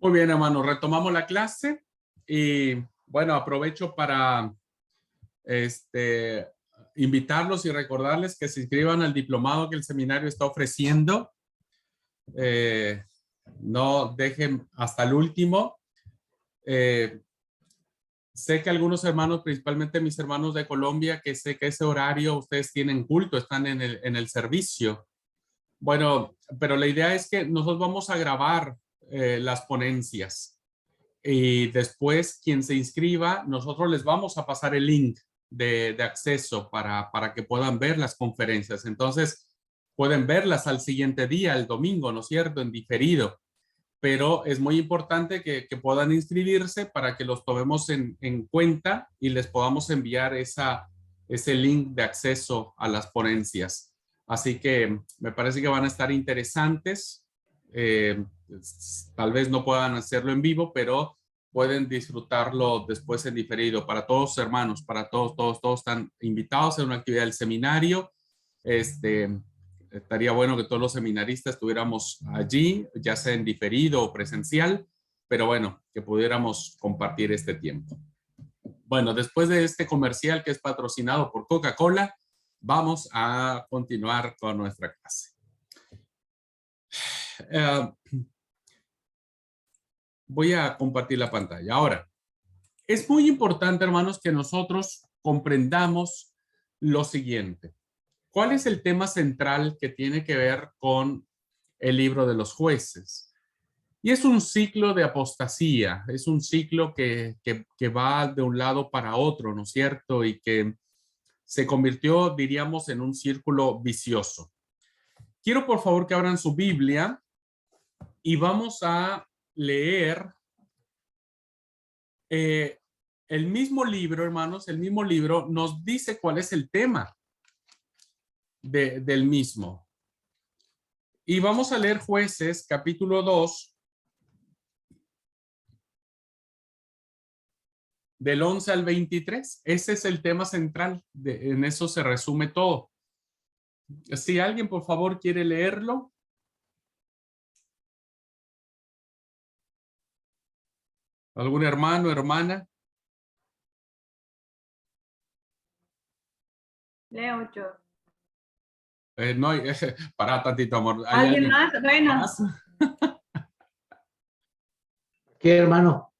Muy bien, hermano, retomamos la clase y bueno, aprovecho para invitarlos y recordarles que se inscriban al diplomado que el seminario está ofreciendo. No dejen hasta el último. Sé que algunos hermanos, principalmente mis hermanos de Colombia, que sé que ese horario ustedes tienen culto, están en el servicio. Bueno, pero la idea es que nosotros vamos a grabar las ponencias. Y después quien se inscriba, nosotros les vamos a pasar el link de acceso para que puedan ver las conferencias. Entonces, pueden verlas al siguiente día, el domingo, ¿no es cierto? En diferido. Pero es muy importante que puedan inscribirse para que los tomemos en cuenta y les podamos enviar ese link de acceso a las ponencias. Así que me parece que van a estar interesantes. Eh, Tal vez no puedan hacerlo en vivo, pero pueden disfrutarlo después en diferido. Para todos, hermanos, para todos están invitados a una actividad del seminario. Estaría bueno que todos los seminaristas estuviéramos allí, ya sea en diferido o presencial, pero bueno, que pudiéramos compartir este tiempo. Bueno, después de este comercial que es patrocinado por Coca-Cola, vamos a continuar con nuestra clase. Voy a compartir la pantalla. Ahora, es muy importante, hermanos, que nosotros comprendamos lo siguiente. ¿Cuál es el tema central que tiene que ver con el libro de los jueces? Y es un ciclo de apostasía, es un ciclo que va de un lado para otro, ¿no es cierto? Y que se convirtió, diríamos, en un círculo vicioso. Quiero, por favor, que abran su Biblia y vamos a leer el mismo libro, hermanos, el mismo libro nos dice cuál es el tema del mismo. Y vamos a leer Jueces, capítulo 2, del 11 al 23. Ese es el tema central, en eso se resume todo. Si alguien, por favor, quiere leerlo. ¿Algún hermano, hermana? Leo yo. No hay, para tantito, amor. ¿Hay ¿Alguien más? Bueno. más? ¿Qué, hermano?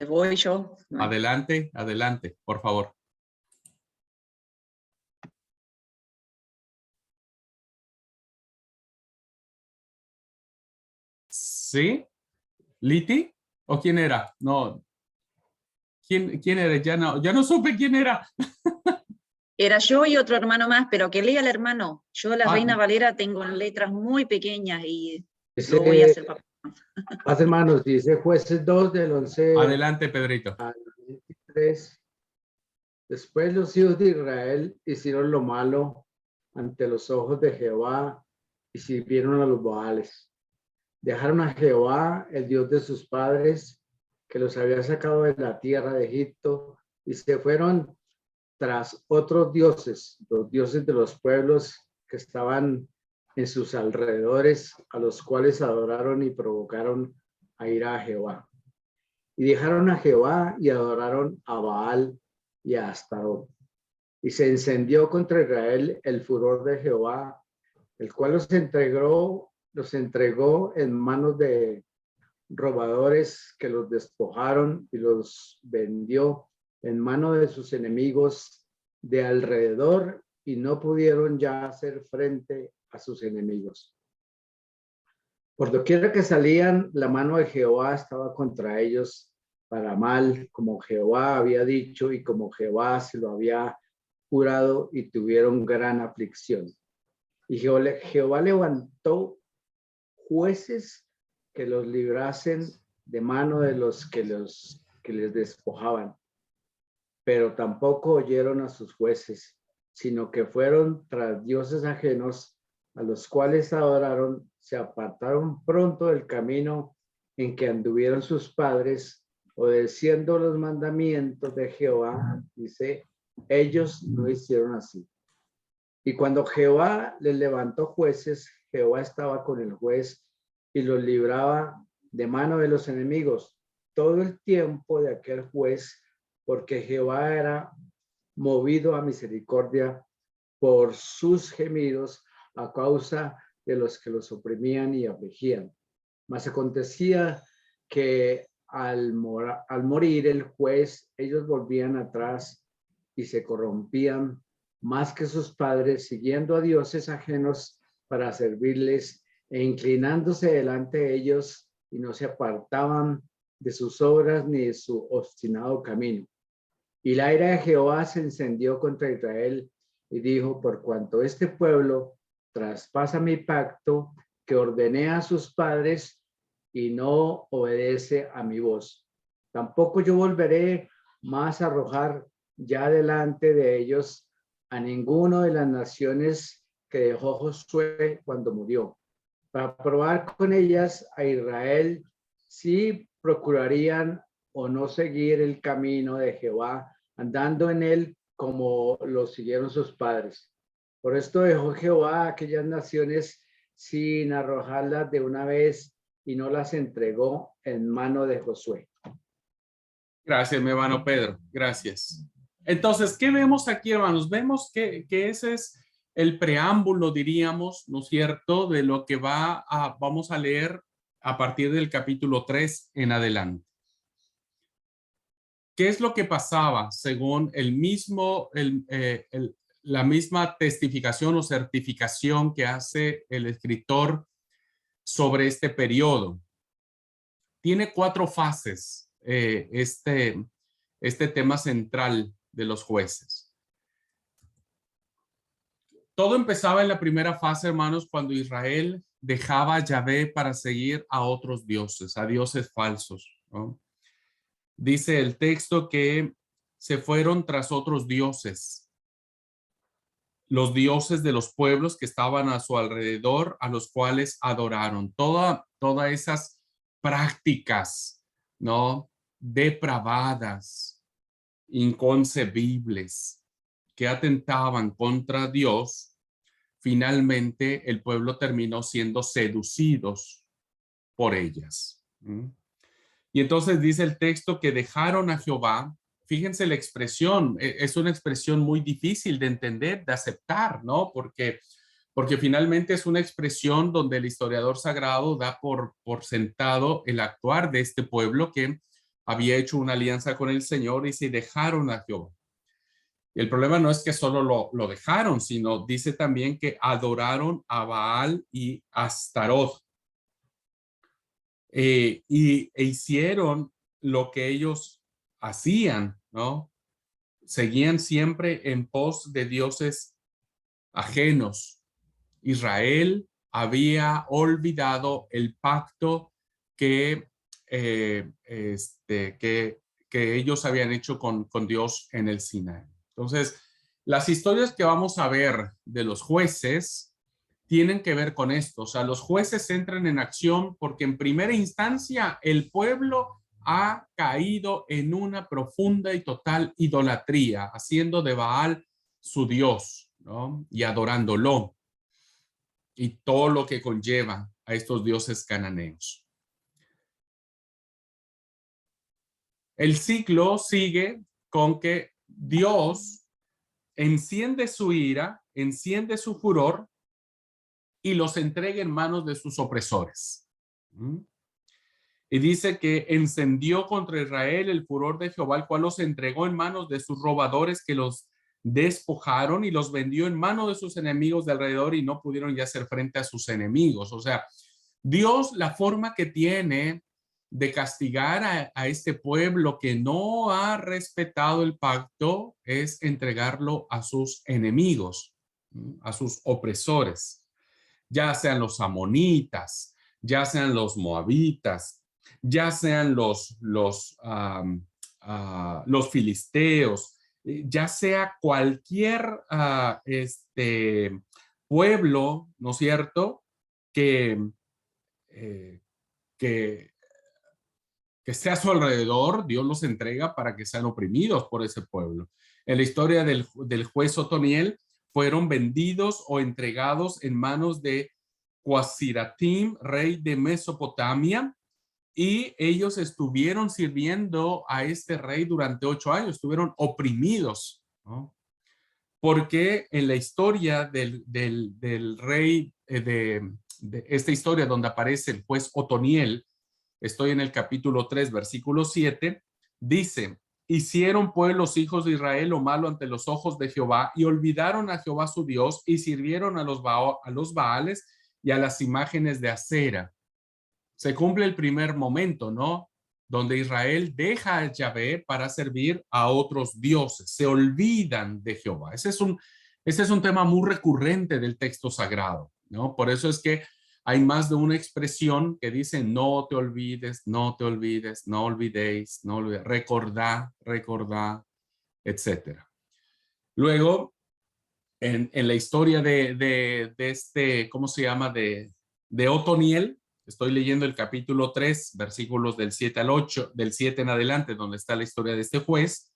Voy yo. Adelante, adelante, por favor. ¿Sí? ¿Liti? ¿O quién era? No. ¿Quién era? Ya no supe quién era. Era yo y otro hermano más, pero que lea el hermano. Yo la Ah. Reina Valera tengo letras muy pequeñas y Ese, lo voy a hacer papá. Paz, hermanos, dice Jueces 2 del 11 Adelante, Pedrito. al 23. Después los hijos de Israel hicieron lo malo ante los ojos de Jehová y sirvieron a los Baales. Dejaron a Jehová, el Dios de sus padres, que los había sacado de la tierra de Egipto, y se fueron tras otros dioses, los dioses de los pueblos que estaban en sus alrededores, a los cuales adoraron y provocaron a ir a Jehová. Y dejaron a Jehová y adoraron a Baal y a Astarot. Y se encendió contra Israel el furor de Jehová, el cual los entregó en manos de robadores que los despojaron y los vendió en manos de sus enemigos de alrededor, y no pudieron ya hacer frente a sus enemigos. Por doquiera que salían, la mano de Jehová estaba contra ellos para mal, como Jehová había dicho y como Jehová se lo había jurado, y tuvieron gran aflicción. Y Jehová levantó jueces que los librasen de mano de los que les despojaban. Pero tampoco oyeron a sus jueces, sino que fueron tras dioses ajenos, a los cuales adoraron, se apartaron pronto del camino en que anduvieron sus padres, obedeciendo los mandamientos de Jehová. Dice, ellos no hicieron así. Y cuando Jehová les levantó jueces, Jehová estaba con el juez y los libraba de mano de los enemigos todo el tiempo de aquel juez, porque Jehová era movido a misericordia por sus gemidos a causa de los que los oprimían y afligían. Mas acontecía que al morir el juez, ellos volvían atrás y se corrompían más que sus padres, siguiendo a dioses ajenos para servirles e inclinándose delante de ellos, y no se apartaban de sus obras ni de su obstinado camino. Y la ira de Jehová se encendió contra Israel y dijo: por cuanto este pueblo traspasa mi pacto que ordené a sus padres y no obedece a mi voz, tampoco yo volveré más a arrojar ya delante de ellos a ninguno de las naciones que dejó Josué cuando murió, para probar con ellas a Israel si procurarían o no seguir el camino de Jehová, andando en él como lo siguieron sus padres. Por esto dejó Jehová a aquellas naciones sin arrojarlas de una vez y no las entregó en mano de Josué. Gracias, mi hermano Pedro. Gracias. Entonces, ¿qué vemos aquí, hermanos? Vemos que ese es el preámbulo, diríamos, ¿no es cierto?, de lo que vamos a leer a partir del capítulo 3 en adelante. ¿Qué es lo que pasaba según la misma testificación o certificación que hace el escritor sobre este periodo? Tiene 4 fases este tema central de los jueces. Todo empezaba en la primera fase, hermanos, cuando Israel dejaba a Yahvé para seguir a otros dioses, a dioses falsos, ¿no? Dice el texto que se fueron tras otros dioses, los dioses de los pueblos que estaban a su alrededor, a los cuales adoraron. Todas esas prácticas, ¿no?, depravadas, inconcebibles, que atentaban contra Dios, finalmente el pueblo terminó siendo seducidos por ellas. Y entonces dice el texto que dejaron a Jehová. Fíjense la expresión, es una expresión muy difícil de entender, de aceptar, ¿no? Porque finalmente es una expresión donde el historiador sagrado da por sentado el actuar de este pueblo que había hecho una alianza con el Señor y se dejaron a Jehová. Y el problema no es que solo lo dejaron, sino dice también que adoraron a Baal y Astaroth. E hicieron lo que ellos hacían, ¿no? Seguían siempre en pos de dioses ajenos. Israel había olvidado el pacto que ellos habían hecho con Dios en el Sinaí. Entonces, las historias que vamos a ver de los jueces tienen que ver con esto. O sea, los jueces entran en acción porque en primera instancia el pueblo ha caído en una profunda y total idolatría, haciendo de Baal su Dios, ¿no?, y adorándolo, y todo lo que conlleva a estos dioses cananeos. El ciclo sigue con que Dios enciende su ira, enciende su furor y los entrega en manos de sus opresores. Y dice que encendió contra Israel el furor de Jehová, el cual los entregó en manos de sus robadores, que los despojaron y los vendió en manos de sus enemigos de alrededor, y no pudieron ya hacer frente a sus enemigos. O sea, Dios, la forma que tiene de castigar a este pueblo que no ha respetado el pacto es entregarlo a sus enemigos, a sus opresores, ya sean los amonitas, ya sean los moabitas, ya sean los filisteos, ya sea cualquier pueblo, ¿no es cierto?, que esté a su alrededor. Dios los entrega para que sean oprimidos por ese pueblo. En la historia del juez Otoniel, fueron vendidos o entregados en manos de Cuasiratim, rey de Mesopotamia, y ellos estuvieron sirviendo a este rey durante 8 años, estuvieron oprimidos, ¿no? Porque en la historia del rey, de esta historia donde aparece el juez Otoniel, estoy en el capítulo 3, versículo 7, dice, hicieron pues los hijos de Israel lo malo ante los ojos de Jehová y olvidaron a Jehová su Dios y sirvieron a los Baales y a las imágenes de acera. Se cumple el primer momento, ¿no? Donde Israel deja a Yahvé para servir a otros dioses, se olvidan de Jehová. Ese es un tema muy recurrente del texto sagrado, ¿no? Por eso es que hay más de una expresión que dice no te olvides, no te olvides, no olvidéis, no olvidéis, recordá, recordá, etcétera. Luego, en la historia de este, ¿cómo se llama? De Otoniel, estoy leyendo el capítulo 3, versículos del 7 al 8, del 7 en adelante, donde está la historia de este juez.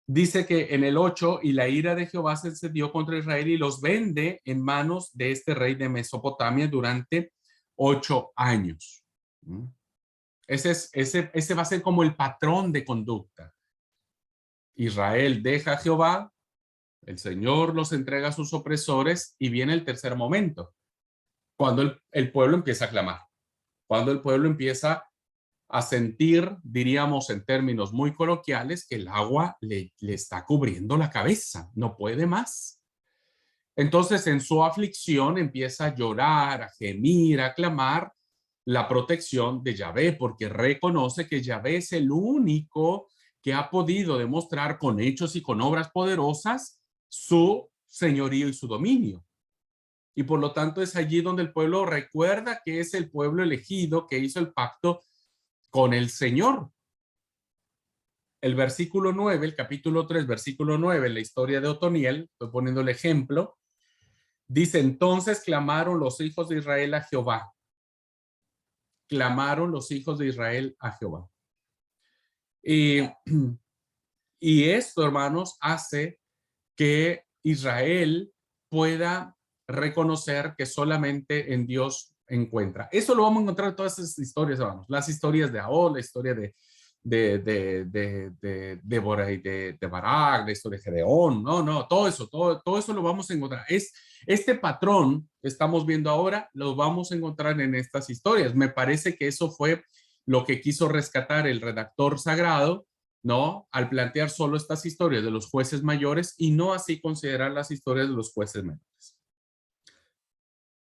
Dice que en el 8, y la ira de Jehová se encendió contra Israel y los vende en manos de este rey de Mesopotamia durante 8 años. Ese va a ser como el patrón de conducta. Israel deja a Jehová, el Señor los entrega a sus opresores y viene el tercer momento, cuando el pueblo empieza a clamar, cuando el pueblo empieza a sentir, diríamos en términos muy coloquiales, que el agua le está cubriendo la cabeza, no puede más. Entonces en su aflicción empieza a llorar, a gemir, a clamar la protección de Yahvé, porque reconoce que Yahvé es el único que ha podido demostrar con hechos y con obras poderosas su señorío y su dominio. Y por lo tanto es allí donde el pueblo recuerda que es el pueblo elegido que hizo el pacto con el Señor. El versículo 9, el capítulo 3, versículo 9, la historia de Otoniel, estoy poniendo el ejemplo, dice, entonces clamaron los hijos de Israel a Jehová. Clamaron los hijos de Israel a Jehová. Y esto, hermanos, hace que Israel pueda reconocer que solamente en Dios encuentra. Eso lo vamos a encontrar en todas esas historias, hermanos. Las historias de Ahol, la historia de Débora y de Barak, la historia de Gedeón, todo eso lo vamos a encontrar. Este patrón que estamos viendo ahora, lo vamos a encontrar en estas historias. Me parece que eso fue lo que quiso rescatar el redactor sagrado, ¿no? Al plantear solo estas historias de los jueces mayores y no así considerar las historias de los jueces menores.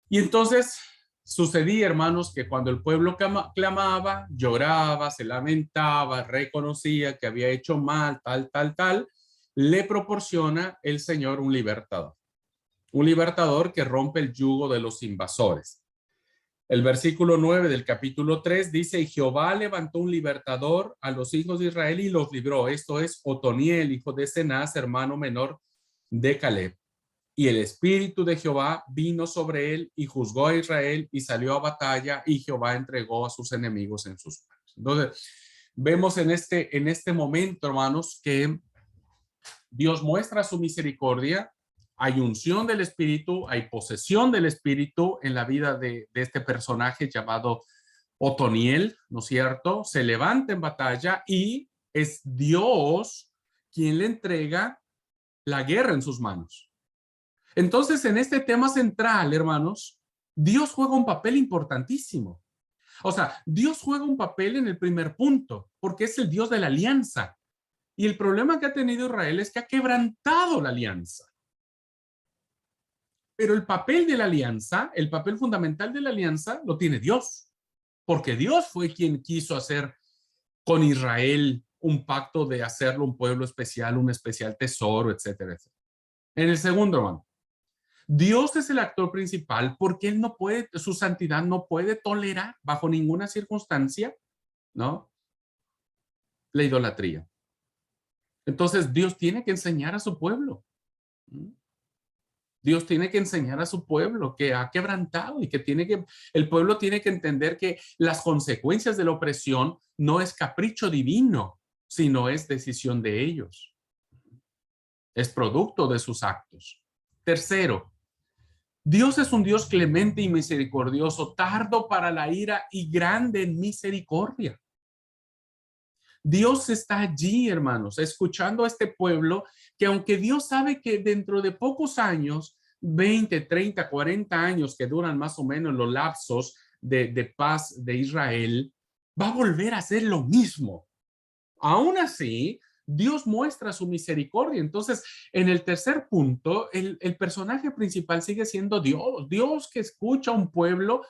Y entonces sucedía, hermanos, que cuando el pueblo clamaba, lloraba, se lamentaba, reconocía que había hecho mal, tal, le proporciona el Señor un libertador que rompe el yugo de los invasores. El versículo 9 del capítulo 3 dice, y Jehová levantó un libertador a los hijos de Israel y los libró. Esto es Otoniel, hijo de Cenaz, hermano menor de Caleb. Y el espíritu de Jehová vino sobre él y juzgó a Israel y salió a batalla y Jehová entregó a sus enemigos en sus manos. Entonces, vemos en este momento, hermanos, que Dios muestra su misericordia. Hay unción del Espíritu, hay posesión del Espíritu en la vida de este personaje llamado Otoniel, ¿no es cierto? Se levanta en batalla y es Dios quien le entrega la guerra en sus manos. Entonces, en este tema central, hermanos, Dios juega un papel importantísimo. O sea, Dios juega un papel en el primer punto, porque es el Dios de la alianza. Y el problema que ha tenido Israel es que ha quebrantado la alianza. Pero el papel de la alianza, el papel fundamental de la alianza, lo tiene Dios. Porque Dios fue quien quiso hacer con Israel un pacto de hacerlo un pueblo especial, un especial tesoro, etcétera, etcétera. En el segundo, hermano, Dios es el actor principal porque él no puede, su santidad no puede tolerar bajo ninguna circunstancia, ¿no? La idolatría. Entonces Dios tiene que enseñar a su pueblo. Dios tiene que enseñar a su pueblo que ha quebrantado y que el pueblo tiene que entender que las consecuencias de la opresión no es capricho divino, sino es decisión de ellos. Es producto de sus actos. Tercero, Dios es un Dios clemente y misericordioso, tardo para la ira y grande en misericordia. Dios está allí, hermanos, escuchando a este pueblo que aunque Dios sabe que dentro de pocos años, 20, 30, 40 años que duran más o menos los lapsos de paz de Israel, va a volver a hacer lo mismo. Aún así, Dios muestra su misericordia. Entonces, en el tercer punto, el personaje principal sigue siendo Dios. Dios que escucha a un pueblo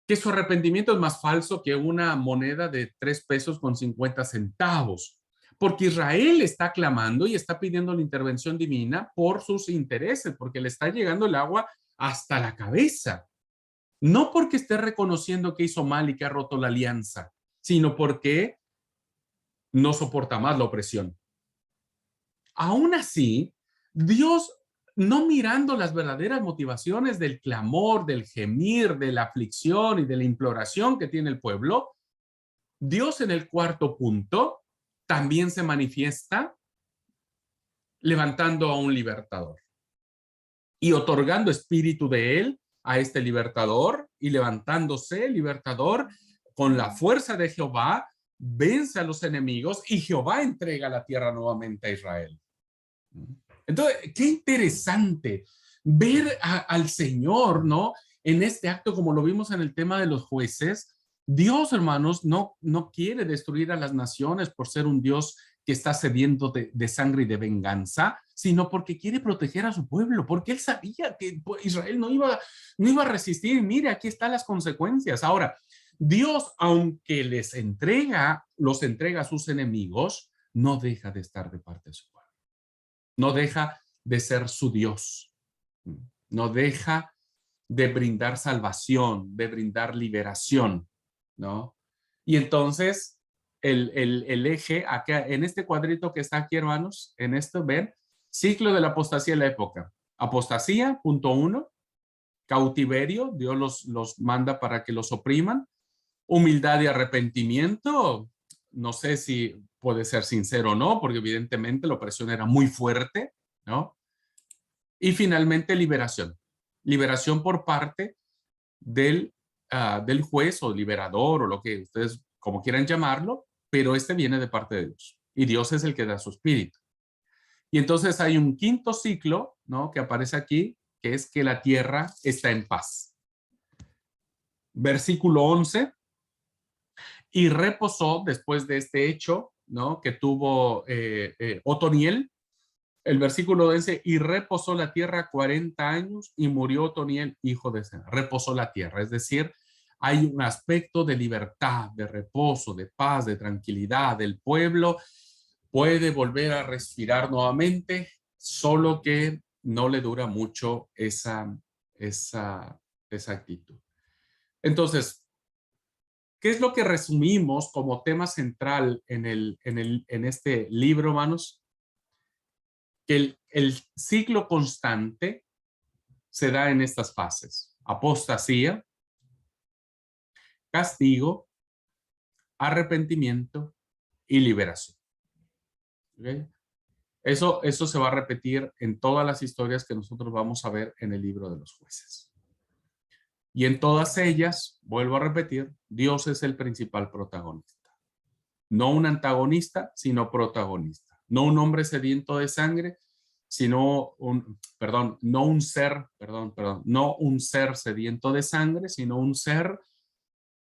que su arrepentimiento es más falso que una moneda de 3 pesos con 50 centavos. Porque Israel está clamando y está pidiendo la intervención divina por sus intereses, porque le está llegando el agua hasta la cabeza. No porque esté reconociendo que hizo mal y que ha roto la alianza, sino porque no soporta más la opresión. Aún así, Dios, no mirando las verdaderas motivaciones del clamor, del gemir, de la aflicción y de la imploración que tiene el pueblo, Dios en el cuarto punto también se manifiesta levantando a un libertador y otorgando espíritu de él a este libertador, y levantándose el libertador con la fuerza de Jehová, vence a los enemigos y Jehová entrega la tierra nuevamente a Israel. Entonces, qué interesante ver al Señor, ¿no? En este acto, como lo vimos en el tema de los jueces. Dios, hermanos, no quiere destruir a las naciones por ser un Dios que está sediento de sangre y de venganza, sino porque quiere proteger a su pueblo, porque él sabía que Israel no iba a resistir. Mire, aquí están las consecuencias. Ahora, Dios, aunque los entrega a sus enemigos, no deja de estar de parte de su pueblo. No deja de ser su Dios. No deja de brindar salvación, de brindar liberación, ¿no? Y entonces, el eje, acá, en este cuadrito que está aquí, hermanos, en esto, ven, ciclo de la apostasía en la época. Apostasía, punto 1. Cautiverio, Dios los manda para que los opriman. Humildad y arrepentimiento, no sé si puede ser sincero o no, porque evidentemente la opresión era muy fuerte, ¿no? Y finalmente liberación. Liberación por parte del juez o liberador o lo que ustedes como quieran llamarlo, pero este viene de parte de Dios. Y Dios es el que da su espíritu. Y entonces hay un quinto ciclo, ¿no? Que aparece aquí, que es que la tierra está en paz. Versículo 11. Y reposó después de este hecho, ¿no? Que tuvo Otoniel. El versículo dice, y reposó la tierra 40 años y murió Otoniel, hijo de Sena. Reposó la tierra, es decir, hay un aspecto de libertad, de reposo, de paz, de tranquilidad. El pueblo puede volver a respirar nuevamente, solo que no le dura mucho esa actitud. Entonces, ¿qué es lo que resumimos como tema central en este libro, hermanos? Que el ciclo constante se da en estas fases: apostasía, castigo, arrepentimiento y liberación. ¿Okay? Eso se va a repetir en todas las historias que nosotros vamos a ver en el libro de los jueces. Y en todas ellas, vuelvo a repetir, Dios es el principal protagonista. No un antagonista, sino protagonista. No un hombre sediento de sangre, sino no un ser sediento de sangre, sino un ser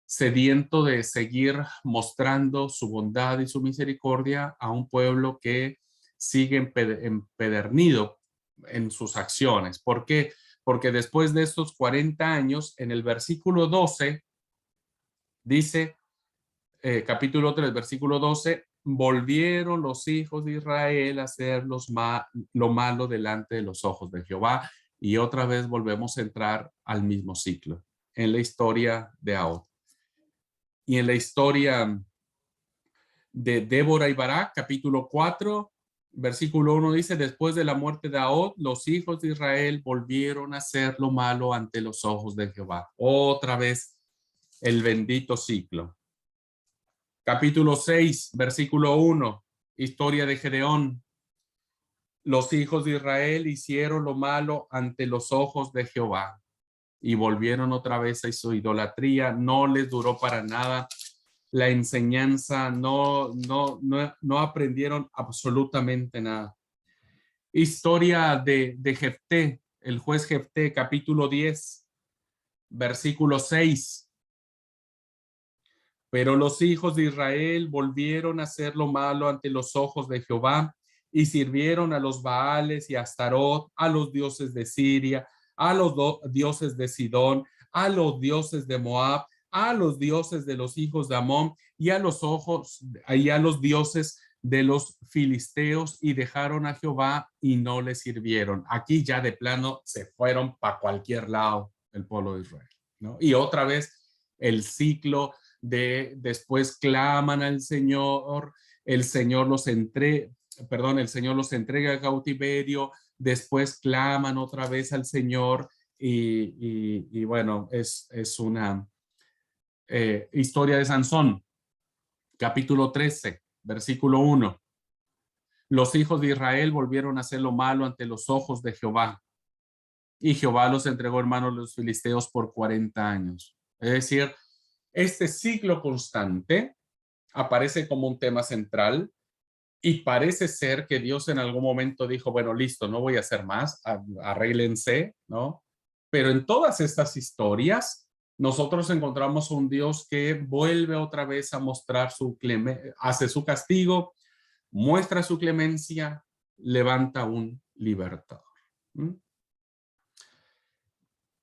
sediento de seguir mostrando su bondad y su misericordia a un pueblo que sigue empedernido en sus acciones. ¿Por qué? Porque después de estos 40 años, en el versículo 12, dice, capítulo 3, versículo 12, volvieron los hijos de Israel a hacer lo malo delante de los ojos de Jehová. Y otra vez volvemos a entrar al mismo ciclo en la historia de Ahod. Y en la historia de Débora y Barak, capítulo 4, versículo 1 dice, después de la muerte de Ahod, los hijos de Israel volvieron a hacer lo malo ante los ojos de Jehová. Otra vez el bendito ciclo. Capítulo 6, versículo 1, historia de Gedeón. los hijos de Israel hicieron lo malo ante los ojos de Jehová y volvieron otra vez a su idolatría. No les duró para nada la enseñanza, no aprendieron absolutamente nada. Historia de Jefté, el juez Jefté, capítulo 10, versículo 6. Pero los hijos de Israel volvieron a hacer lo malo ante los ojos de Jehová y sirvieron a los Baales y a Astarot, a los dioses de Siria, a los dioses de Sidón, a los dioses de Moab, a los dioses de los hijos de Amón y a los dioses de los filisteos, y dejaron a Jehová y no le sirvieron. Aquí ya de plano se fueron para cualquier lado el pueblo de Israel, ¿no? Y otra vez el ciclo de después claman al Señor, el Señor los entrega al cautiverio, después claman otra vez al Señor y bueno, es una historia de Sansón, capítulo 13, versículo 1. Los hijos de Israel volvieron a hacer lo malo ante los ojos de Jehová, y Jehová los entregó en manos de los filisteos por 40 años. Es decir, este ciclo constante aparece como un tema central y parece ser que Dios en algún momento dijo, bueno, listo, no voy a hacer más, arréglense, ¿no? Pero en todas estas historias, nosotros encontramos un Dios que vuelve otra vez a mostrar hace su castigo, muestra su clemencia, levanta un libertador.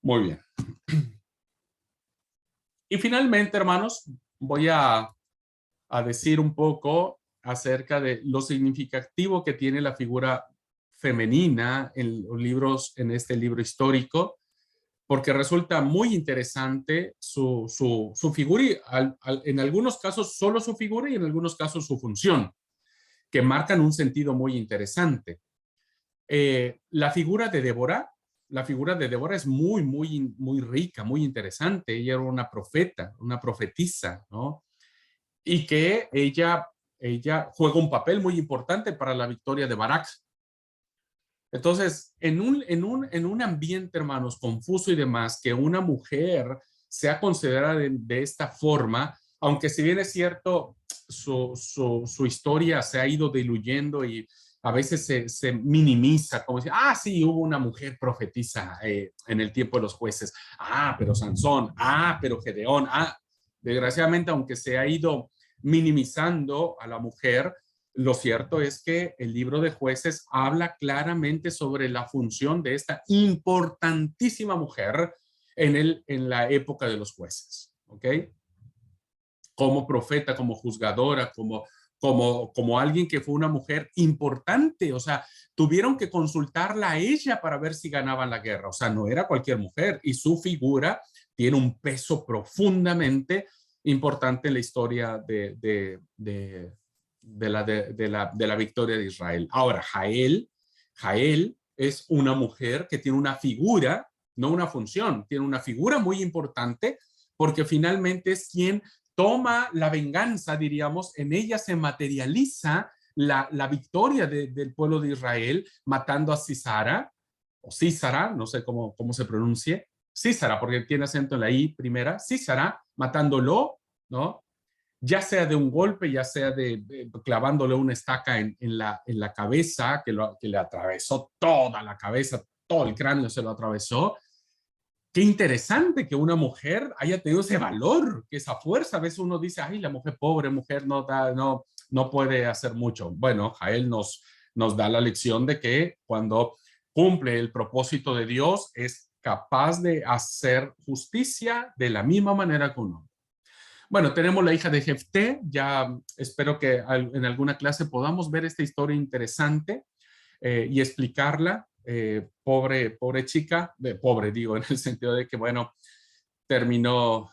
Muy bien. Y finalmente, hermanos, voy a decir un poco acerca de lo significativo que tiene la figura femenina en los libros, en este libro histórico, porque resulta muy interesante su figura, y en algunos casos solo su figura y en algunos casos su función, que marcan un sentido muy interesante. La figura de Débora es muy rica, muy interesante. Ella era una profeta, una profetisa, ¿no? Y que ella juega un papel muy importante para la victoria de Barak. Entonces, en un ambiente, hermanos, confuso y demás, que una mujer sea considerada de esta forma, aunque si bien es cierto, su historia se ha ido diluyendo y a veces se minimiza, como decir, sí, hubo una mujer profetisa en el tiempo de los jueces, pero Sansón, pero Gedeón, desgraciadamente, aunque se ha ido minimizando a la mujer, lo cierto es que el libro de Jueces habla claramente sobre la función de esta importantísima mujer en la época de los jueces, ¿ok? Como profeta, como juzgadora, como alguien que fue una mujer importante, o sea, tuvieron que consultarla a ella para ver si ganaban la guerra, o sea, no era cualquier mujer, y su figura tiene un peso profundamente importante en la historia de la victoria de Israel. Ahora, Jael es una mujer que tiene una figura, no una función, tiene una figura muy importante, porque finalmente es quien toma la venganza, diríamos, en ella se materializa la victoria del pueblo de Israel, matando a Sísara, o Sísara, no sé cómo se pronuncie, Sísara, porque tiene acento en la I primera, Sísara, matándolo, ¿no? Ya sea de un golpe, ya sea clavándole una estaca en la cabeza, que le atravesó toda la cabeza, todo el cráneo se lo atravesó. Qué interesante que una mujer haya tenido ese valor, que esa fuerza. A veces uno dice, la mujer, pobre mujer, no puede hacer mucho. Bueno, Jael nos da la lección de que cuando cumple el propósito de Dios, es capaz de hacer justicia de la misma manera que un hombre. Bueno, tenemos la hija de Jefté. Ya espero que en alguna clase podamos ver esta historia interesante y explicarla. Pobre chica, pobre digo en el sentido de que, bueno, terminó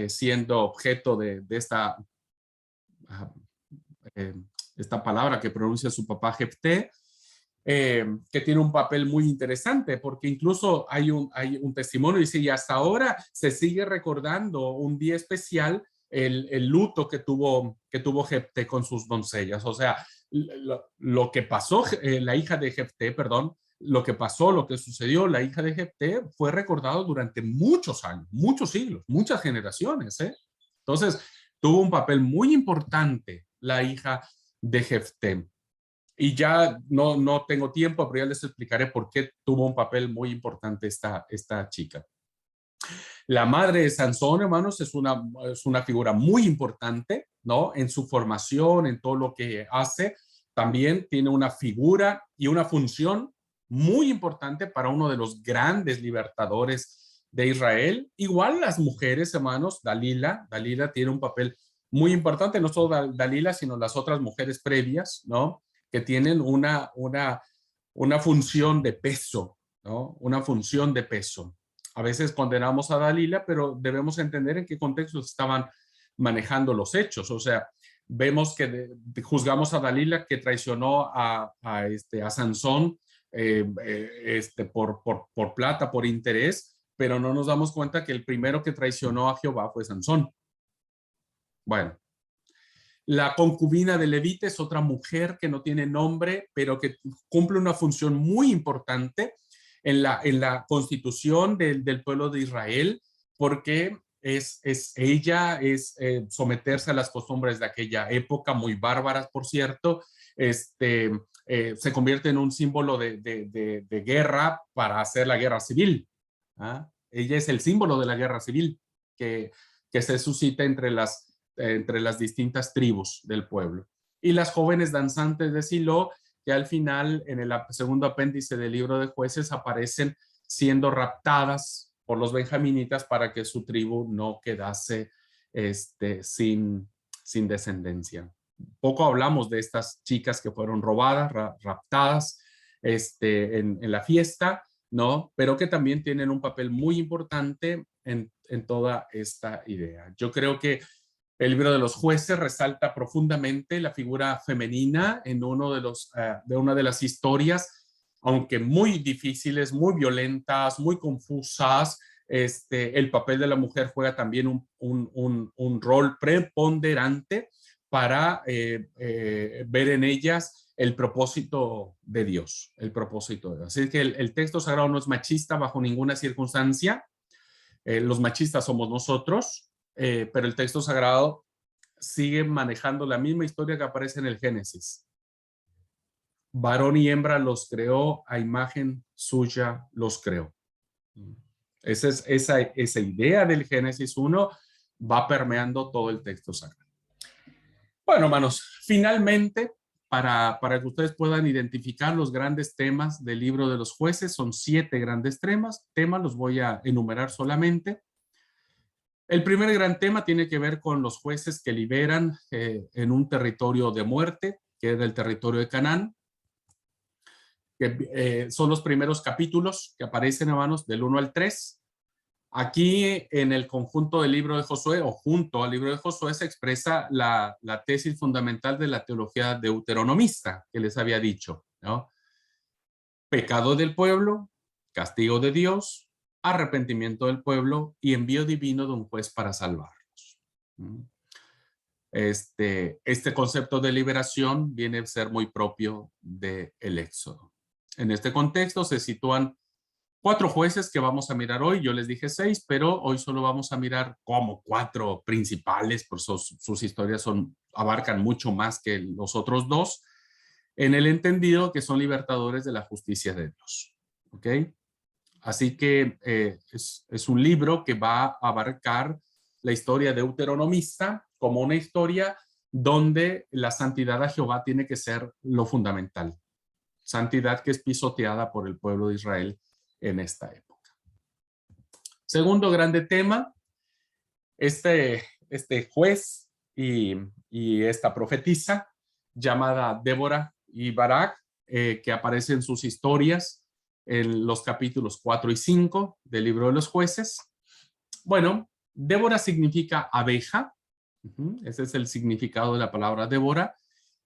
siendo objeto de esta palabra que pronuncia su papá Jefté, que tiene un papel muy interesante, porque incluso hay un testimonio, dice, y hasta ahora se sigue recordando un día especial, el luto que tuvo Jefté con sus doncellas. O sea, lo que pasó, la hija de Jefté, perdón, lo que pasó, lo que sucedió, la hija de Jefté fue recordado durante muchos años, muchos siglos, muchas generaciones, ¿eh? Entonces, tuvo un papel muy importante la hija de Jefté. Y ya no tengo tiempo, pero ya les explicaré por qué tuvo un papel muy importante esta chica. La madre de Sansón, hermanos, es una figura muy importante, ¿no? En su formación, en todo lo que hace. También tiene una figura y una función muy importante para uno de los grandes libertadores de Israel. Igual las mujeres, hermanos, Dalila tiene un papel muy importante, no solo Dalila, sino las otras mujeres previas, ¿no? Que tienen una función de peso, ¿no? Una función de peso. A veces condenamos a Dalila, pero debemos entender en qué contexto estaban manejando los hechos. O sea, vemos que juzgamos a Dalila que traicionó a Sansón por plata, por interés, pero no nos damos cuenta que el primero que traicionó a Jehová fue Sansón. Bueno, la concubina de Levita es otra mujer que no tiene nombre, pero que cumple una función muy importante en la constitución del pueblo de Israel, porque ella es someterse a las costumbres de aquella época, muy bárbaras, por cierto. Se convierte en un símbolo de guerra para hacer la guerra civil. ¿Ah? Ella es el símbolo de la guerra civil que se suscita entre las distintas tribus del pueblo. Y las jóvenes danzantes de Silo, que al final, en el segundo apéndice del libro de Jueces, aparecen siendo raptadas por los benjaminitas para que su tribu no quedase sin descendencia. Poco hablamos de estas chicas que fueron robadas, raptadas en la fiesta, ¿no? Pero que también tienen un papel muy importante en toda esta idea. Yo creo que el libro de los Jueces resalta profundamente la figura femenina en de una de las historias, aunque muy difíciles, muy violentas, muy confusas. El papel de la mujer juega también un rol preponderante para ver en ellas el propósito de Dios, el propósito de Dios. Así que el texto sagrado no es machista bajo ninguna circunstancia. Los machistas somos nosotros. Pero el texto sagrado sigue manejando la misma historia que aparece en el Génesis. Varón y hembra los creó, a imagen suya los creó. Esa idea del Génesis 1 va permeando todo el texto sagrado. Bueno, hermanos, finalmente, para que ustedes puedan identificar los grandes temas del libro de los Jueces, son 7 grandes temas, los voy a enumerar solamente. El primer gran tema tiene que ver con los jueces que liberan en un territorio de muerte, que es el territorio de Canaán, que son los primeros capítulos que aparecen, hermanos, del 1 al 3. Aquí en el conjunto del libro de Josué, o junto al libro de Josué, se expresa la tesis fundamental de la teología deuteronomista que les había dicho, ¿no? Pecado del pueblo, castigo de Dios, arrepentimiento del pueblo y envío divino de un juez para salvarlos. Este concepto de liberación viene a ser muy propio del Éxodo. En este contexto se sitúan 4 jueces que vamos a mirar hoy. Yo les dije 6, pero hoy solo vamos a mirar como 4 principales, por sus historias abarcan mucho más que los otros 2, en el entendido que son libertadores de la justicia de Dios. ¿Ok? Así que es un libro que va a abarcar la historia deuteronomista como una historia donde la santidad a Jehová tiene que ser lo fundamental. Santidad que es pisoteada por el pueblo de Israel en esta época. Segundo grande tema, este juez y esta profetisa llamada Débora y Barak, que aparece en sus historias en los capítulos 4 y 5 del libro de los Jueces. Bueno, Débora significa abeja. Ese es el significado de la palabra Débora.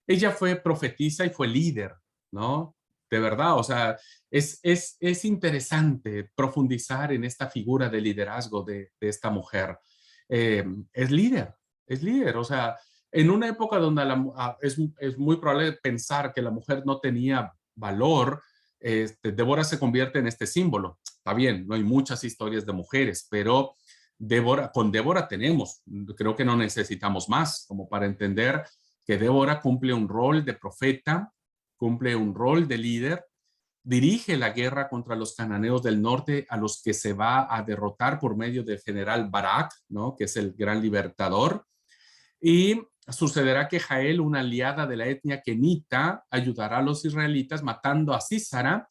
Ella fue profetisa y fue líder, ¿no? De verdad, o sea, es interesante profundizar en esta figura de liderazgo de esta mujer. Es líder, o sea, En una época donde es muy probable pensar que la mujer no tenía valor, Débora se convierte en este símbolo. Está bien, no hay muchas historias de mujeres, pero con Débora tenemos, creo que no necesitamos más como para entender que Débora cumple un rol de profeta, cumple un rol de líder, dirige la guerra contra los cananeos del norte a los que se va a derrotar por medio del general Barak, ¿no? Que es el gran libertador. Y sucederá que Jael, una aliada de la etnia kenita, ayudará a los israelitas matando a Sísara,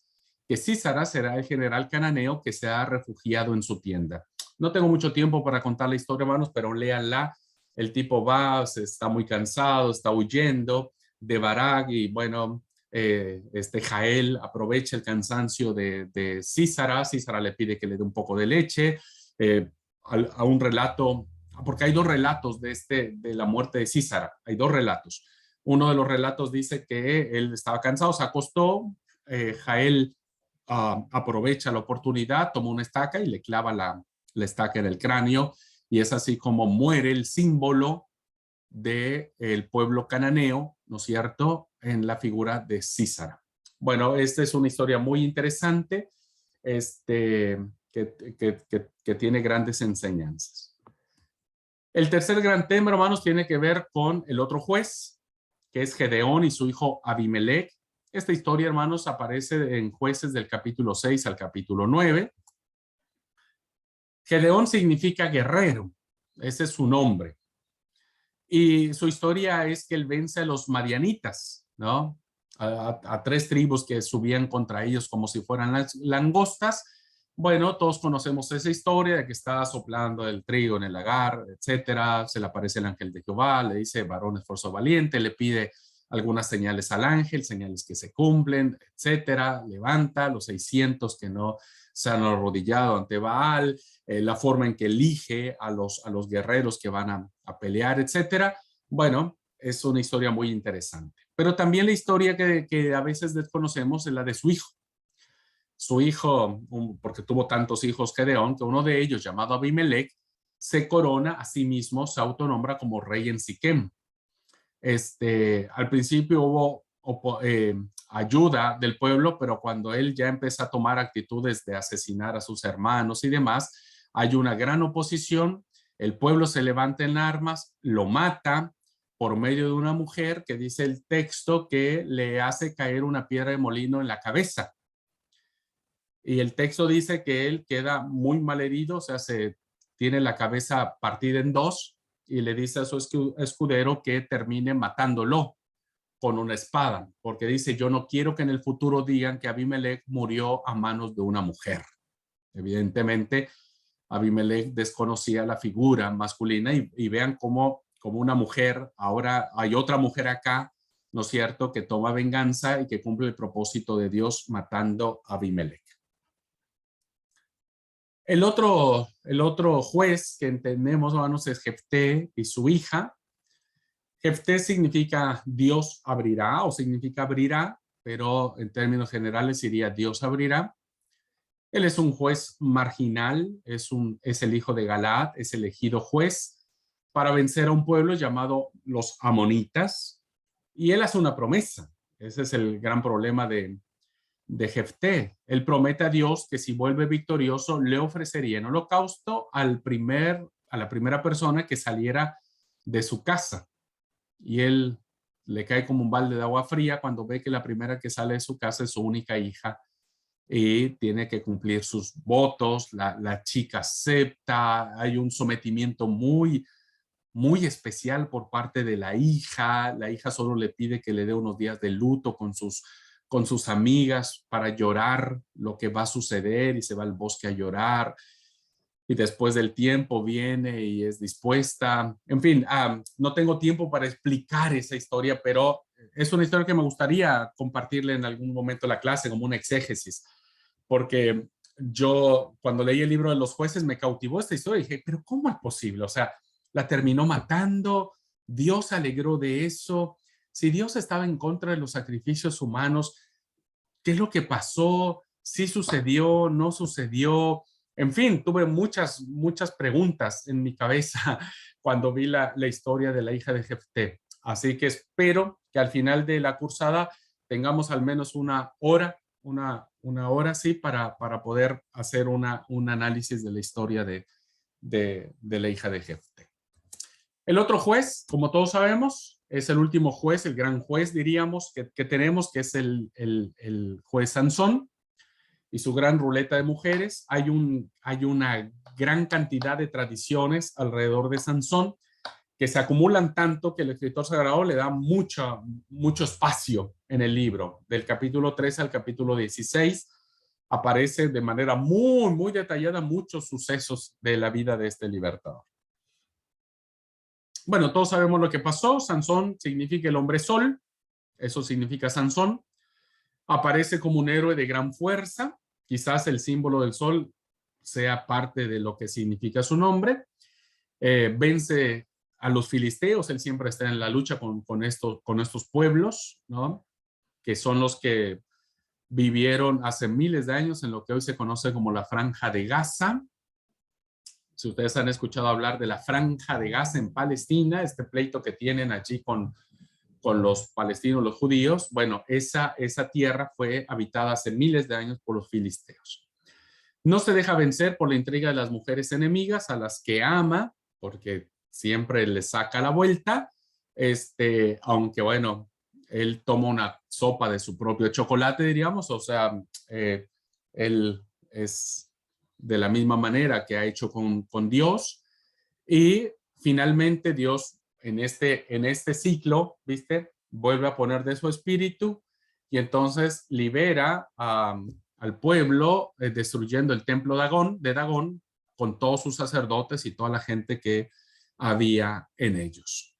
que Sísara será el general cananeo que se ha refugiado en su tienda. No tengo mucho tiempo para contar la historia, hermanos, pero léanla. El tipo va, está muy cansado, está huyendo de Barak y bueno, Jael aprovecha el cansancio de Sísara. Sísara le pide que le dé un poco de leche. A un relato, porque hay dos relatos de la muerte de Sísara, hay dos relatos. Uno de los relatos dice que él estaba cansado, se acostó, Jael aprovecha la oportunidad, toma una estaca y le clava la estaca en el cráneo, y es así como muere el símbolo del pueblo cananeo, ¿no es cierto?, en la figura de Sísara. Bueno, esta es una historia muy interesante, que tiene grandes enseñanzas. El tercer gran tema, hermanos, tiene que ver con el otro juez, que es Gedeón y su hijo Abimelech. Esta historia, hermanos, aparece en Jueces del capítulo 6 al capítulo 9. Gedeón significa guerrero, ese es su nombre. Y su historia es que él vence a los madianitas, ¿no? A tres tribus que subían contra ellos como si fueran las langostas. Bueno, todos conocemos esa historia de que está soplando el trigo en el lagar, etcétera. Se le aparece el ángel de Jehová, le dice, varón esfuerzo valiente, le pide algunas señales al ángel, señales que se cumplen, etcétera. Levanta los 600 que no se han arrodillado ante Baal, la forma en que elige a los guerreros que van a pelear, etcétera. Bueno, es una historia muy interesante. Pero también la historia que a veces desconocemos es la de su hijo. Su hijo, porque tuvo tantos hijos Gedeón, que uno de ellos, llamado Abimelech, se corona a sí mismo, se autonombra como rey en Siquem. Al principio hubo ayuda del pueblo, pero cuando él ya empieza a tomar actitudes de asesinar a sus hermanos y demás, hay una gran oposición, el pueblo se levanta en armas, lo mata por medio de una mujer que dice el texto que le hace caer una piedra de molino en la cabeza. Y el texto dice que él queda muy mal herido, o sea, tiene la cabeza partida en dos y le dice a su escudero que termine matándolo con una espada, porque dice, yo no quiero que en el futuro digan que Abimelech murió a manos de una mujer. Evidentemente, Abimelech desconocía la figura masculina y vean cómo una mujer, ahora hay otra mujer acá, ¿no es cierto?, que toma venganza y que cumple el propósito de Dios matando a Abimelech. El otro juez que entendemos, hermanos, es Jefté y su hija. Jefté significa Dios abrirá o significa abrirá, pero en términos generales sería Dios abrirá. Él es un juez marginal, es el hijo de Galaad, es elegido juez para vencer a un pueblo llamado los amonitas, y él hace una promesa. Ese es el gran problema de Jefté. Él promete a Dios que si vuelve victorioso le ofrecería en holocausto a la primera persona que saliera de su casa. Y él le cae como un balde de agua fría cuando ve que la primera que sale de su casa es su única hija y tiene que cumplir sus votos. La chica acepta, hay un sometimiento muy, muy especial por parte de la hija. La hija solo le pide que le dé unos días de luto con sus amigas para llorar lo que va a suceder, y se va al bosque a llorar. Y después del tiempo viene y es dispuesta. En fin, no tengo tiempo para explicar esa historia, pero es una historia que me gustaría compartirle en algún momento de la clase como un exégesis, porque yo cuando leí el libro de los jueces me cautivó esta historia y dije, pero ¿cómo es posible? O sea, la terminó matando, Dios se alegró de eso. Si Dios estaba en contra de los sacrificios humanos, ¿qué es lo que pasó? ¿Sí sucedió? ¿No sucedió? En fin, tuve muchas preguntas en mi cabeza cuando vi la historia de la hija de Jefté. Así que espero que al final de la cursada tengamos al menos una hora, una hora, sí, para poder hacer un análisis de la historia de la hija de Jefté. El otro juez, como todos sabemos, es el último juez, el gran juez, diríamos, que tenemos, que es el juez Sansón y su gran ruleta de mujeres. Hay una gran cantidad de tradiciones alrededor de Sansón que se acumulan tanto que el escritor sagrado le da mucho espacio en el libro. Del capítulo 13 al capítulo 16 aparece de manera muy detallada muchos sucesos de la vida de este libertador. Bueno, todos sabemos lo que pasó. Sansón significa el hombre sol, eso significa Sansón. Aparece como un héroe de gran fuerza, quizás el símbolo del sol sea parte de lo que significa su nombre. Vence a los filisteos, él siempre está en la lucha con estos pueblos, ¿no? Que son los que vivieron hace miles de años en lo que hoy se conoce como la Franja de Gaza. Si ustedes han escuchado hablar de la Franja de Gaza en Palestina, este pleito que tienen allí con los palestinos, los judíos, bueno, esa tierra fue habitada hace miles de años por los filisteos. No se deja vencer por la intriga de las mujeres enemigas, a las que ama, porque siempre le saca la vuelta, aunque bueno, él toma una sopa de su propio chocolate, diríamos, o sea, él es de la misma manera que ha hecho con Dios, y finalmente Dios en este ciclo, ¿viste? Vuelve a poner de su espíritu y entonces libera al pueblo, destruyendo el templo de Dagón con todos sus sacerdotes y toda la gente que había en ellos.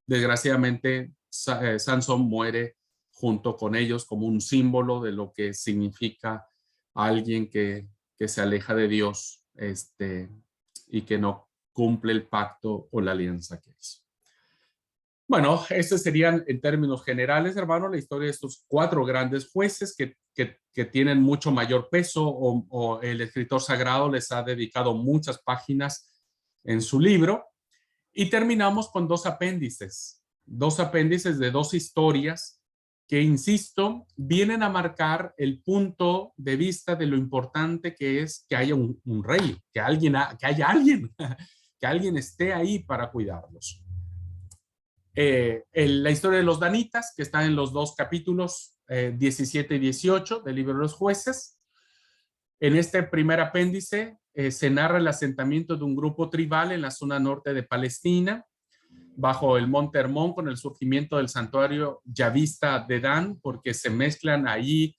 Desgraciadamente, Sansón muere junto con ellos como un símbolo de lo que significa alguien que se aleja de Dios, y que no cumple el pacto o la alianza que hizo. Bueno, estos serían en términos generales, hermano, la historia de estos 4 grandes jueces que tienen mucho mayor peso, o el escritor sagrado les ha dedicado muchas páginas en su libro. Y terminamos con 2 apéndices de 2 historias que, insisto, vienen a marcar el punto de vista de lo importante que es que haya un rey, que haya alguien, que alguien esté ahí para cuidarlos. La historia de los danitas, que está en los 2 capítulos 17 y 18 del libro de los jueces. En este primer apéndice se narra el asentamiento de un grupo tribal en la zona norte de Palestina, bajo el monte Hermón, con el surgimiento del santuario yavista de Dan, porque se mezclan ahí,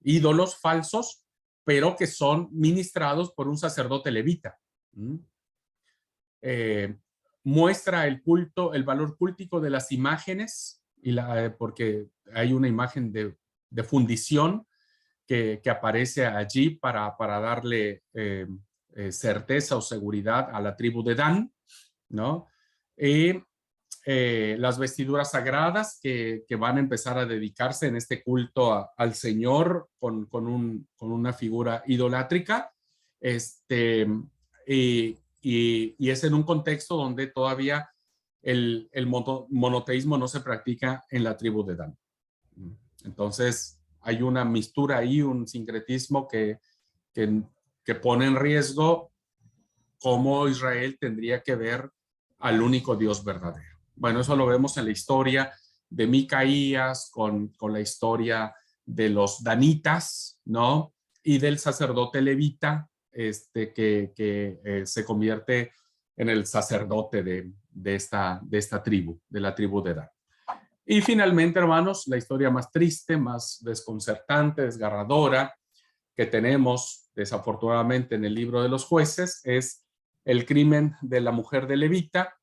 ídolos falsos, pero que son ministrados por un sacerdote levita. Muestra el culto, el valor cúltico de las imágenes, porque hay una imagen de fundición que aparece allí para darle certeza o seguridad a la tribu de Dan, ¿no? Y las vestiduras sagradas que van a empezar a dedicarse en este culto al Señor con una figura idolátrica, y es en un contexto donde todavía el monoteísmo no se practica en la tribu de Dan. Entonces hay una mistura ahí, un sincretismo que pone en riesgo cómo Israel tendría que ver al único Dios verdadero. Bueno, eso lo vemos en la historia de Micaías, con la historia de los danitas, ¿no? Y del sacerdote levita, que se convierte en el sacerdote de esta tribu, de la tribu de Dan. Y finalmente, hermanos, la historia más triste, más desconcertante, desgarradora que tenemos desafortunadamente en el libro de los jueces es el crimen de la mujer de Levita,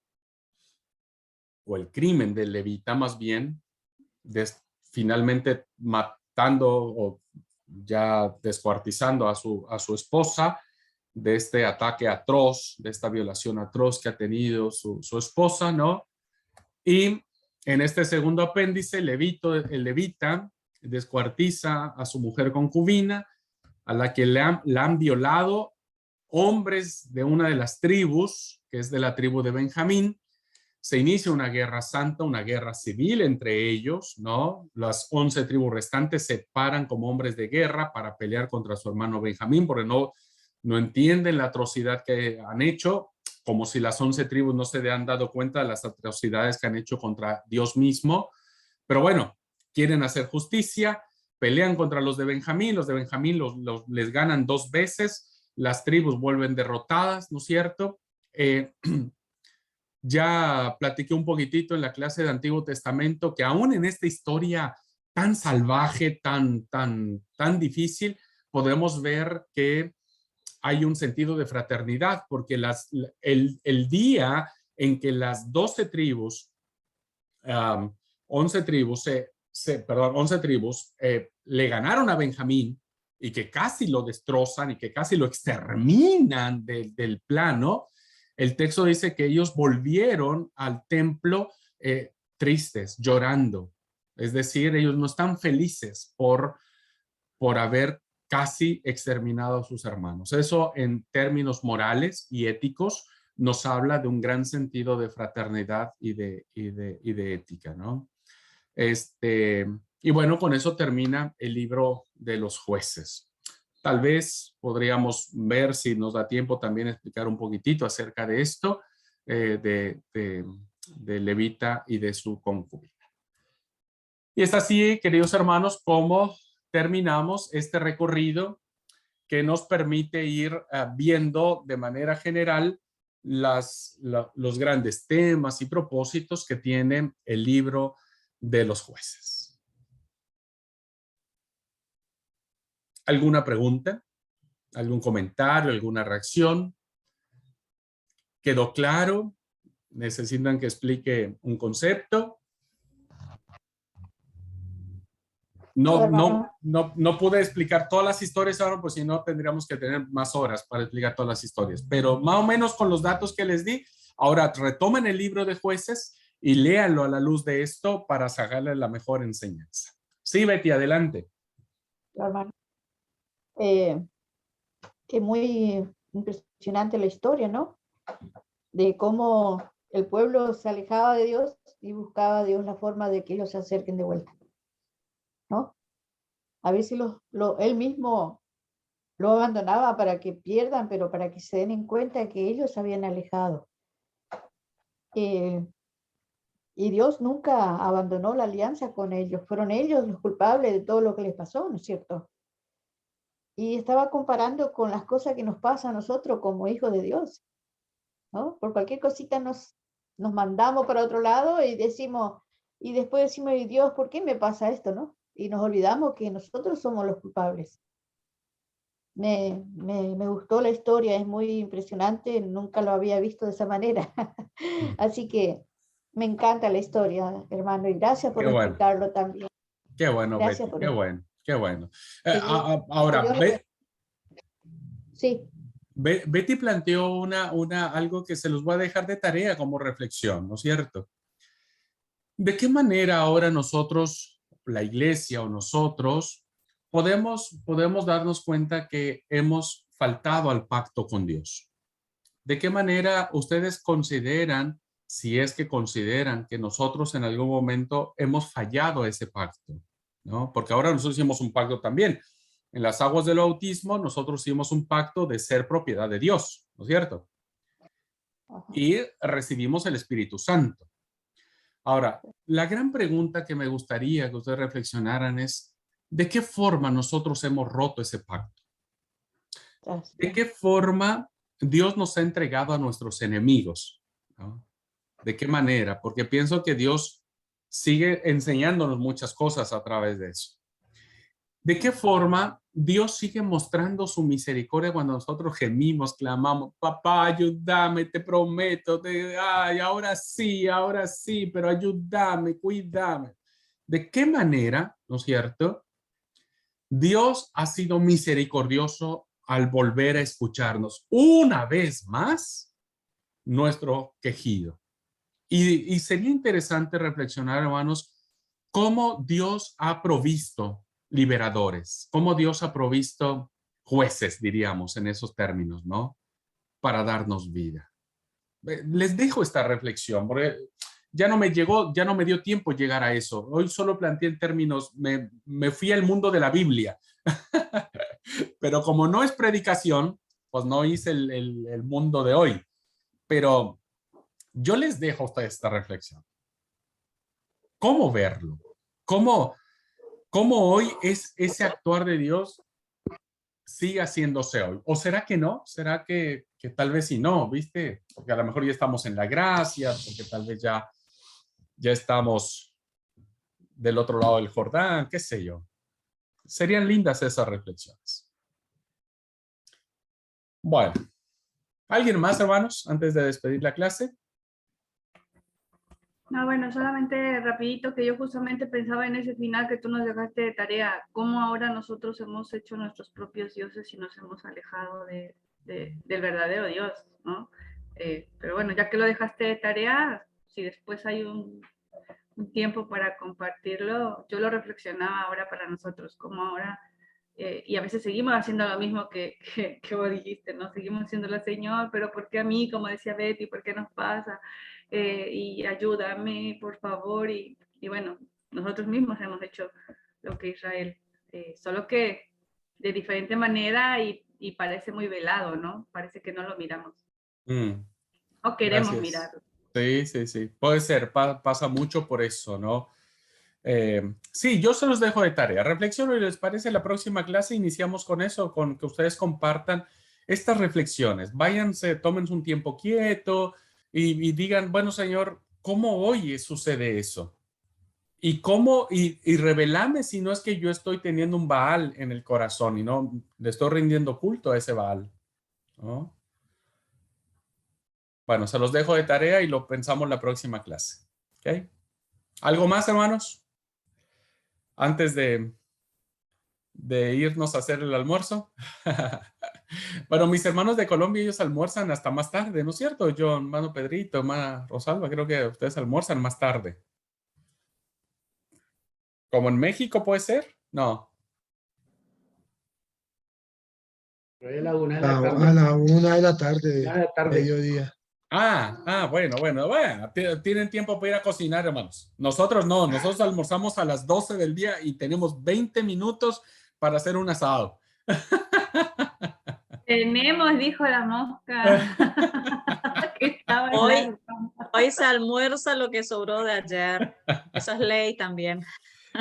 o el crimen de Levita más bien, finalmente matando o ya descuartizando a su esposa, de este ataque atroz, de esta violación atroz que ha tenido su esposa, ¿no? Y en este segundo apéndice, el levita descuartiza a su mujer concubina, a la que la han violado hombres de una de las tribus, que es de la tribu de Benjamín. Se inicia una guerra santa, una guerra civil entre ellos, ¿no? Las 11 tribus restantes se paran como hombres de guerra para pelear contra su hermano Benjamín, porque no entienden la atrocidad que han hecho, como si las 11 tribus no se han dado cuenta de las atrocidades que han hecho contra Dios mismo. Pero bueno, quieren hacer justicia, pelean contra los de Benjamín les ganan 2 veces, las tribus vuelven derrotadas, ¿no es cierto? Ya platiqué un poquitito en la clase de Antiguo Testamento que aún en esta historia tan salvaje, tan difícil, podemos ver que hay un sentido de fraternidad, porque el día en que las 12 tribus, 11 tribus, 11 tribus le ganaron a Benjamín y que casi lo destrozan y que casi lo exterminan del plano, el texto dice que ellos volvieron al templo tristes, llorando. Es decir, ellos no están felices por haber casi exterminado a sus hermanos. Eso en términos morales y éticos nos habla de un gran sentido de fraternidad y de ética, ¿no? Y bueno, con eso termina el libro de los jueces. Tal vez podríamos ver si nos da tiempo también explicar un poquitito acerca de esto, de Levita y de su concubina. Y es así, queridos hermanos, como terminamos este recorrido que nos permite ir viendo de manera general los grandes temas y propósitos que tiene el libro de los jueces. ¿Alguna pregunta? ¿Algún comentario? ¿Alguna reacción? ¿Quedó claro? ¿Necesitan que explique un concepto? No pude explicar todas las historias ahora, pues si no tendríamos que tener más horas para explicar todas las historias. Pero más o menos con los datos que les di, ahora retomen el libro de jueces y léanlo a la luz de esto para sacarle la mejor enseñanza. Sí, Betty, adelante. Hermano. Que muy impresionante la historia, ¿no? De cómo el pueblo se alejaba de Dios y buscaba a Dios la forma de que ellos se acerquen de vuelta, ¿no? A veces él mismo lo abandonaba para que pierdan, pero para que se den en cuenta que ellos se habían alejado. Y Dios nunca abandonó la alianza con ellos. Fueron ellos los culpables de todo lo que les pasó, ¿no es cierto? Y estaba comparando con las cosas que nos pasan a nosotros como hijos de Dios, ¿no? Por cualquier cosita nos mandamos para otro lado y después decimos, Dios, ¿por qué me pasa esto, no? Y nos olvidamos que nosotros somos los culpables. Me gustó la historia, es muy impresionante, nunca lo había visto de esa manera. Así que me encanta la historia, hermano, y gracias por explicarlo también. Qué bueno, gracias Betty, qué bueno. Ahora, sí. Betty planteó algo que se los voy a dejar de tarea como reflexión, ¿no es cierto? ¿De qué manera ahora nosotros, la iglesia o nosotros, podemos darnos cuenta que hemos faltado al pacto con Dios? ¿De qué manera ustedes consideran, si es que consideran que nosotros en algún momento hemos fallado a ese pacto, ¿no? Porque ahora nosotros hicimos un pacto también. En las aguas del bautismo, nosotros hicimos un pacto de ser propiedad de Dios, ¿no es cierto? Y recibimos el Espíritu Santo. Ahora, la gran pregunta que me gustaría que ustedes reflexionaran es, ¿de qué forma nosotros hemos roto ese pacto? ¿De qué forma Dios nos ha entregado a nuestros enemigos? ¿No? ¿De qué manera? Porque pienso que Dios sigue enseñándonos muchas cosas a través de eso. ¿De qué forma Dios sigue mostrando su misericordia cuando nosotros gemimos, clamamos, papá, ayúdame, te prometo, ay, ahora sí, pero ayúdame, cuídame? ¿De qué manera, no es cierto? Dios ha sido misericordioso al volver a escucharnos una vez más nuestro quejido. Y sería interesante reflexionar, hermanos, cómo Dios ha provisto liberadores, cómo Dios ha provisto jueces, diríamos, en esos términos, ¿no? Para darnos vida. Les dejo esta reflexión, porque ya no me dio tiempo llegar a eso. Hoy solo planteé en términos, me fui al mundo de la Biblia. Pero como no es predicación, pues no hice el mundo de hoy. Pero yo les dejo a ustedes esta reflexión. ¿Cómo verlo? ¿Cómo hoy es ese actuar de Dios sigue haciéndose hoy? ¿O será que no? ¿Será que tal vez sí no? ¿Viste? Porque a lo mejor ya estamos en la gracia, porque tal vez ya estamos del otro lado del Jordán, qué sé yo. Serían lindas esas reflexiones. Bueno, ¿alguien más, hermanos, antes de despedir la clase? No, bueno, solamente rapidito que yo justamente pensaba en ese final que tú nos dejaste de tarea, cómo ahora nosotros hemos hecho nuestros propios dioses y nos hemos alejado del verdadero Dios, ¿no? Pero bueno, ya que lo dejaste de tarea, si después hay un tiempo para compartirlo, yo lo reflexionaba ahora para nosotros, cómo ahora, y a veces seguimos haciendo lo mismo que vos dijiste, ¿no? Seguimos haciéndolo, Señor, pero ¿por qué a mí? Como decía Betty, ¿por qué nos pasa? Y ayúdame, por favor, y bueno, nosotros mismos hemos hecho lo que Israel, solo que de diferente manera y parece muy velado, ¿no? Parece que no lo miramos. No queremos Gracias. mirarlo. Sí. Puede ser, pasa mucho por eso, ¿no? Sí, yo se los dejo de tarea. Reflexiono y les parece la próxima clase iniciamos con eso, con que ustedes compartan estas reflexiones. Váyanse, tómense un tiempo quieto y digan, bueno, Señor, ¿cómo hoy sucede eso? Y cómo, y revelame si no es que yo estoy teniendo un Baal en el corazón y no le estoy rindiendo culto a ese Baal, ¿no? Bueno, se los dejo de tarea y lo pensamos la próxima clase. ¿Ok? ¿Algo más, hermanos? Antes de irnos a hacer el almuerzo. Bueno, mis hermanos de Colombia, ellos almuerzan hasta más tarde, ¿no es cierto? Yo, hermano Pedrito, hermana Rosalba, creo que ustedes almuerzan más tarde. ¿Como en México puede ser? No. A la 1 de A la tarde. la 1 de la tarde, Una de la tarde. mediodía. Bueno. Tienen tiempo para ir a cocinar, hermanos. Nosotros no, nosotros almorzamos a las 12 del día y tenemos 20 minutos para hacer un asado. Tenemos, dijo la mosca. Que estaba en la- Hoy se almuerza lo que sobró de ayer. Eso es ley también.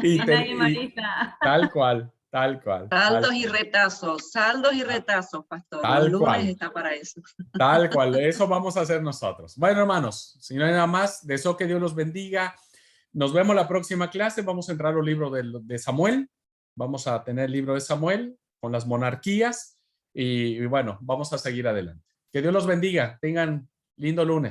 Y Bien ahí, Marisa. tal cual. Saldos y retazos, pastor. Tal Los lunes cual. está para eso. Tal cual, eso vamos a hacer nosotros. Bueno, hermanos, si no hay nada más, deseo que Dios los bendiga. Nos vemos la próxima clase. Vamos a entrar al libro de Samuel. Vamos a tener el libro de Samuel con las monarquías y bueno, vamos a seguir adelante. Que Dios los bendiga. Tengan lindo lunes.